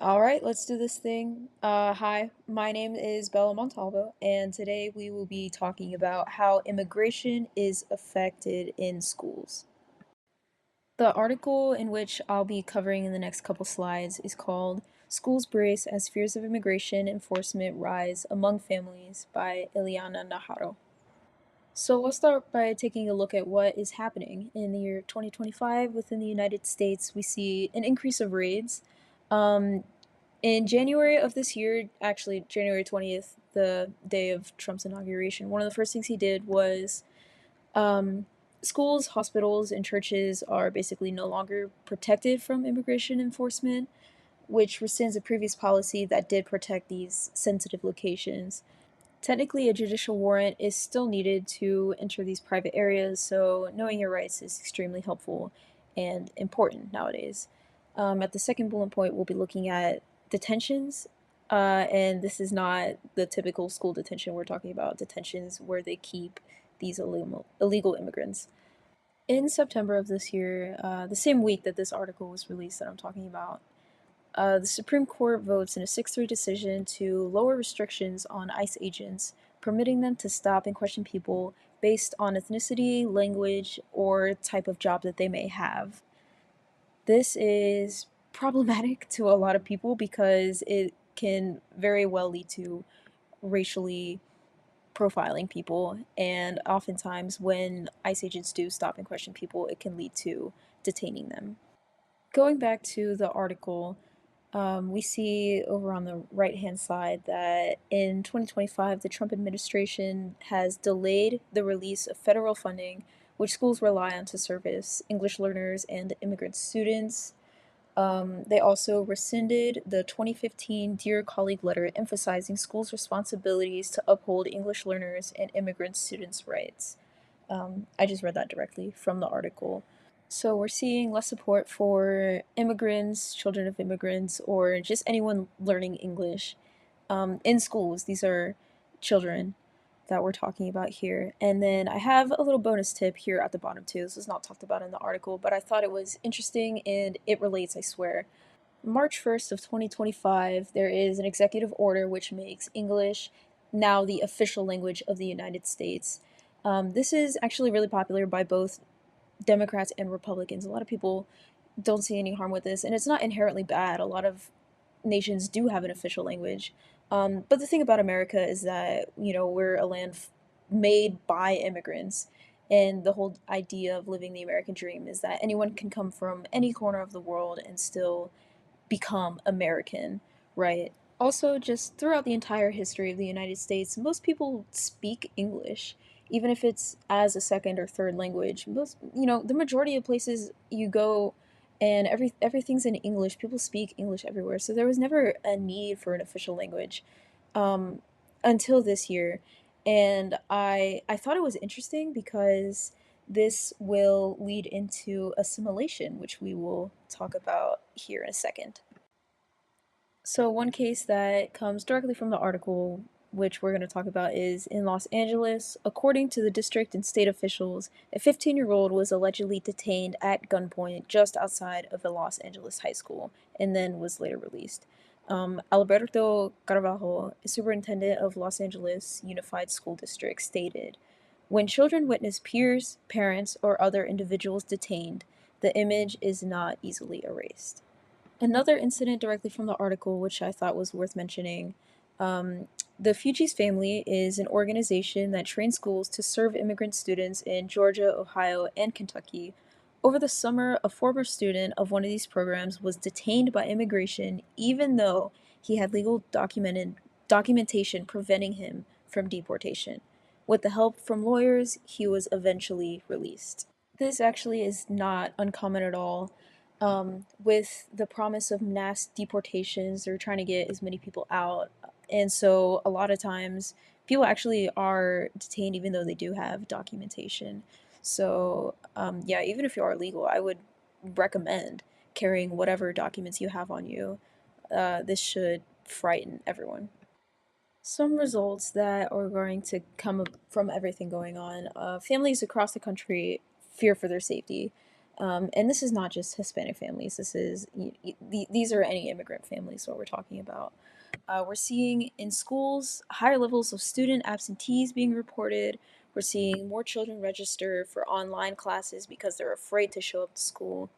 All right, let's do this thing. Hi, my name is Bella Montalvo, and today we will be talking about how immigration is affected in schools. The article in which I'll be covering in the next couple slides is called Schools Brace as Fears of Immigration Enforcement Rise Among Families by Ileana Najarro. So we'll start by taking a look at what is happening in the year 2025 within the United States. We see an increase of raids. Um, In January of this year, actually January 20th, the day of Trump's inauguration, one of the first things he did was um, schools, hospitals, and churches are basically no longer protected from immigration enforcement, which rescinds a previous policy that did protect these sensitive locations. Technically, a judicial warrant is still needed to enter these private areas, so knowing your rights is extremely helpful and important nowadays. At the second bullet point, we'll be looking at detentions, and this is not the typical school detention. We're talking about detentions where they keep these illegal immigrants. In September of this year, the same week that this article was released that I'm talking about, the Supreme Court votes in a 6-3 decision to lower restrictions on ICE agents, permitting them to stop and question people based on ethnicity, language, or type of job that they may have. This is problematic to a lot of people because it can very well lead to racially profiling people, and oftentimes, when ICE agents do stop and question people, it can lead to detaining them. Going back to the article, we see over on the right hand side that in 2025, the Trump administration has delayed the release of federal funding, which schools rely on to service English learners and immigrant students. They also rescinded the 2015 Dear Colleague letter emphasizing schools' responsibilities to uphold English learners and immigrant students' rights. I just read that directly from the article. So we're seeing less support for immigrants, children of immigrants, or just anyone learning English in schools. These are children that we're talking about here. And then I have a little bonus tip here at the bottom too. This was not talked about in the article, but I thought it was interesting and it relates, I swear. March 1st of 2025, there is an executive order which makes English now the official language of the United States. This is actually really popular by both Democrats and Republicans. A lot of people don't see any harm with this, and it's not inherently bad. A lot of nations do have an official language. But the thing about America is that, we're a land made by immigrants. And the whole idea of living the American dream is that anyone can come from any corner of the world and still become American, right? Also, just throughout the entire history of the United States, most people speak English, even if it's as a second or third language. The majority of places you go and everything's in English. People speak English everywhere. So there was never a need for an official language um, until this year. And I thought it was interesting because this will lead into assimilation, which we will talk about here in a second. So, one case that comes directly from the article, which we're going to talk about, is in Los Angeles. According to the district and state officials, a 15-year-old was allegedly detained at gunpoint just outside of a Los Angeles high school and then was later released. Alberto Carvalho, superintendent of Los Angeles Unified School District, stated, "When children witness peers, parents, or other individuals detained, the image is not easily erased." Another incident directly from the article, which I thought was worth mentioning, um, the Fugees Family is an organization that trains schools to serve immigrant students in Georgia, Ohio, and Kentucky. Over the summer, a former student of one of these programs was detained by immigration even though he had legal documentation preventing him from deportation. With the help from lawyers, he was eventually released. This actually is not uncommon at all. With the promise of mass deportations, they're trying to get as many people out. And so a lot of times people actually are detained even though they do have documentation. So, yeah, even if you are legal, I would recommend carrying whatever documents you have on you. This should frighten everyone. Some results that are going to come from everything going on. Families across the country fear for their safety. And this is not just Hispanic families. This is these are any immigrant families. What we're talking about. We're seeing in schools higher levels of student absentees being reported. We're seeing more children register for online classes because they're afraid to show up to school.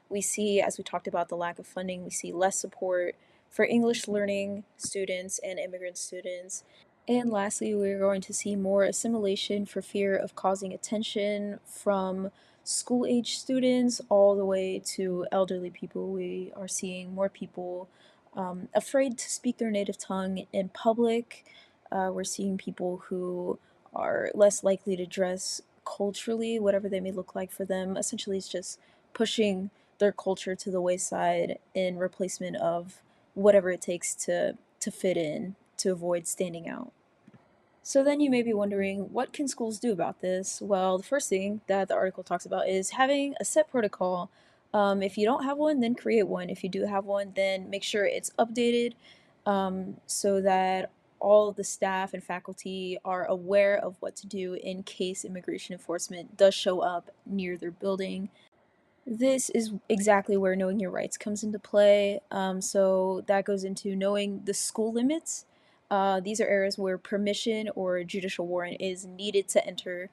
We see, as we talked about, the lack of funding, we see less support for English learning students and immigrant students. And lastly, we're going to see more assimilation for fear of causing attention from school age students all the way to elderly people. We are seeing more people afraid to speak their native tongue in public. We're seeing people who are less likely to dress culturally, whatever they may look like for them. Essentially, it's just pushing their culture to the wayside in replacement of whatever it takes to fit in to avoid standing out. So then you may be wondering, what can schools do about this? Well, the first thing that the article talks about is having a set protocol. If you don't have one, then create one. If you do have one, then make sure it's updated so that all the staff and faculty are aware of what to do in case immigration enforcement does show up near their building. This is exactly where knowing your rights comes into play. So that goes into knowing the school limits. These are areas where permission or judicial warrant is needed to enter,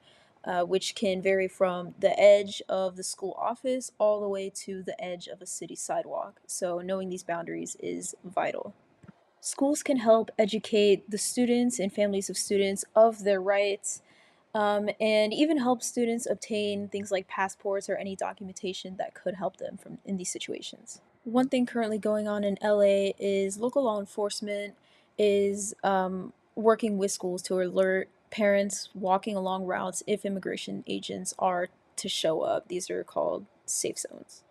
which can vary from the edge of the school office all the way to the edge of a city sidewalk. So knowing these boundaries is vital. Schools can help educate the students and families of students of their rights, and even help students obtain things like passports or any documentation that could help them from in these situations. One thing currently going on in LA is local law enforcement is working with schools to alert parents walking along routes if immigration agents are to show up. These are called safe zones.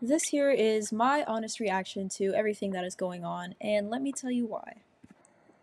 This here is my honest reaction to everything that is going on, and let me tell you why.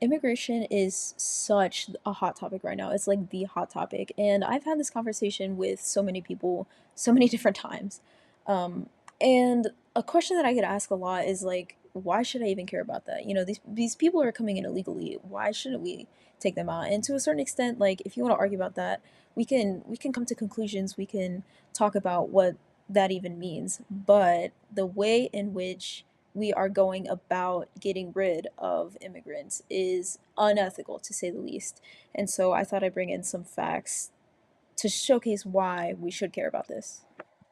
Immigration is such a hot topic right now. It's like the hot topic. And I've had this conversation with so many people so many different times. Um, and a question that I get asked a lot is like, why should I even care about that? You know, these people are coming in illegally. Why shouldn't we take them out? And to a certain extent, like if you want to argue about that, we can come to conclusions. We can talk about what that even means. But the way in which we are going about getting rid of immigrants is unethical, to say the least. And so I thought I'd bring in some facts to showcase why we should care about this.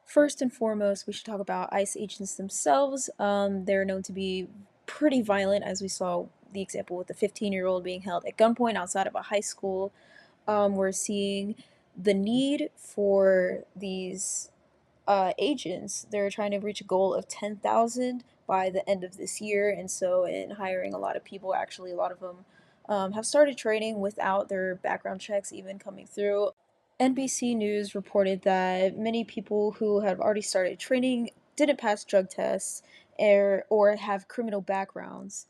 First and foremost, we should talk about ICE agents themselves. They're known to be pretty violent, as we saw the example with the 15-year-old being held at gunpoint outside of a high school. We're seeing the need for these agents. They're trying to reach a goal of 10,000 by the end of this year. And so, in hiring a lot of people, actually, a lot of them have started training without their background checks even coming through. NBC News reported that many people who have already started training didn't pass drug tests or have criminal backgrounds,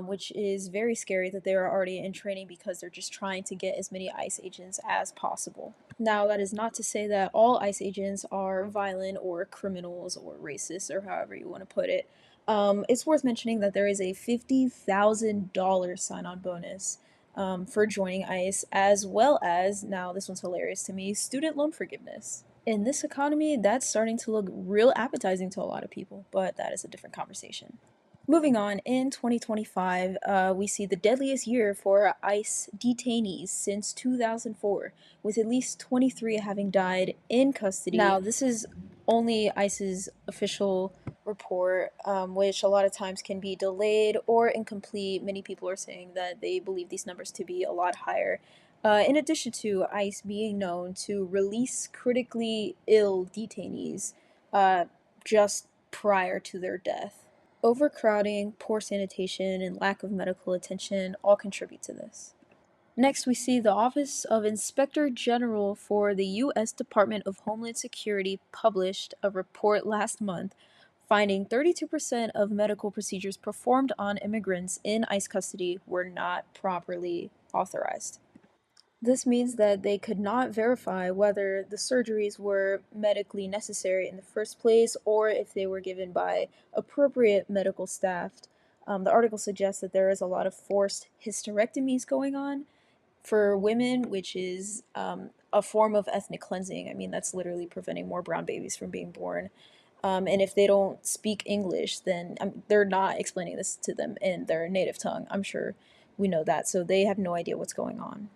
which is very scary that they are already in training because they're just trying to get as many ICE agents as possible. Now, that is not to say that all ICE agents are violent or criminals or racist or however you want to put it. It's worth mentioning that there is a $50,000 sign on bonus for joining ICE, as well as, now this one's hilarious to me, student loan forgiveness. In this economy, that's starting to look real appetizing to a lot of people, but that is a different conversation. Moving on, in 2025, we see the deadliest year for ICE detainees since 2004, with at least 23 having died in custody. Now, this is only ICE's official report, which a lot of times can be delayed or incomplete. Many people are saying that they believe these numbers to be a lot higher. In addition to ICE being known to release critically ill detainees just prior to their death. Overcrowding, poor sanitation, and lack of medical attention all contribute to this. Next, we see the Office of Inspector General for the U.S. Department of Homeland Security published a report last month finding 32% of medical procedures performed on immigrants in ICE custody were not properly authorized. This means that they could not verify whether the surgeries were medically necessary in the first place or if they were given by appropriate medical staff. The article suggests that there is a lot of forced hysterectomies going on, For women, which is a form of ethnic cleansing. I mean, that's literally preventing more brown babies from being born. And if they don't speak English, then they're not explaining this to them in their native tongue. I'm sure we know that. So they have no idea what's going on.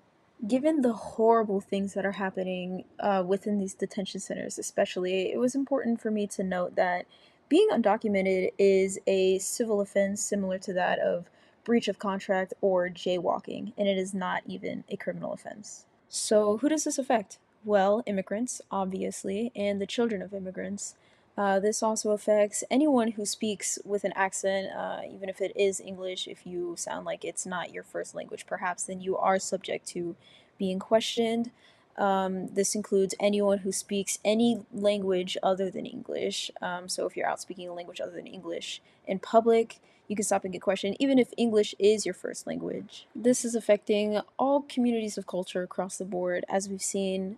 Given the horrible things that are happening within these detention centers, especially, it was important for me to note that being undocumented is a civil offense similar to that of breach of contract or jaywalking, and it is not even a criminal offense. So, who does this affect? Well, immigrants, obviously, and the children of immigrants. This also affects anyone who speaks with an accent, even if it is English. If you sound like it's not your first language, perhaps, then you are subject to being questioned. This includes anyone who speaks any language other than English. So, if you're out speaking a language other than English in public, you can stop and get questioned, even if English is your first language. This is affecting all communities of culture across the board, as we've seen,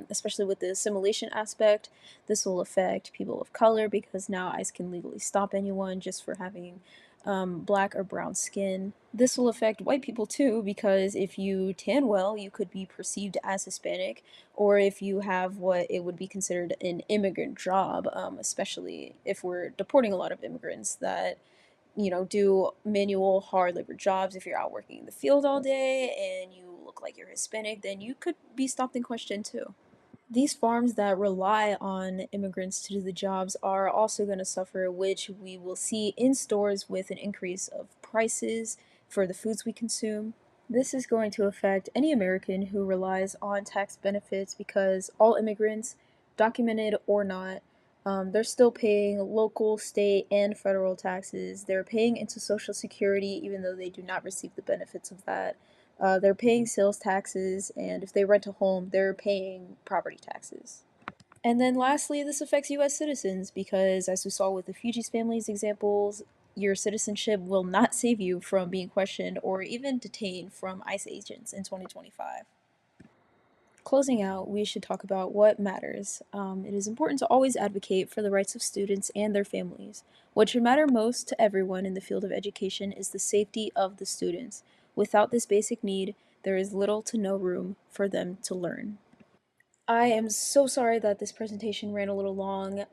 especially with the assimilation aspect. This will affect people of color because now ICE can legally stop anyone just for having black or brown skin. This will affect white people too, because if you tan well, you could be perceived as Hispanic, or if you have what it would be considered an immigrant job, especially if we're deporting a lot of immigrants that do manual hard labor jobs. If you're out working in the field all day and you look like you're Hispanic, then you could be stopped and questioned too. These farms that rely on immigrants to do the jobs are also going to suffer, which we will see in stores with an increase of prices for the foods we consume. This is going to affect any American who relies on tax benefits because all immigrants, documented or not, they're still paying local, state, and federal taxes. They're paying into Social Security even though they do not receive the benefits of that. They're paying sales taxes, and if they rent a home, they're paying property taxes. And then lastly, this affects US citizens because, as we saw with the Fugees family's examples, your citizenship will not save you from being questioned or even detained from ICE agents in 2025. Closing out, we should talk about what matters. It is important to always advocate for the rights of students and their families. What should matter most to everyone in the field of education is the safety of the students. Without this basic need, there is little to no room for them to learn. I am so sorry that this presentation ran a little long,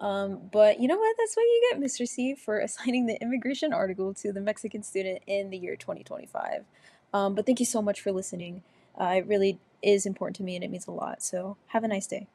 but you know what? That's what you get, Mr. C, for assigning the immigration article to the Mexican student in the year 2025. But thank you so much for listening. It really is important to me and it means a lot. So have a nice day.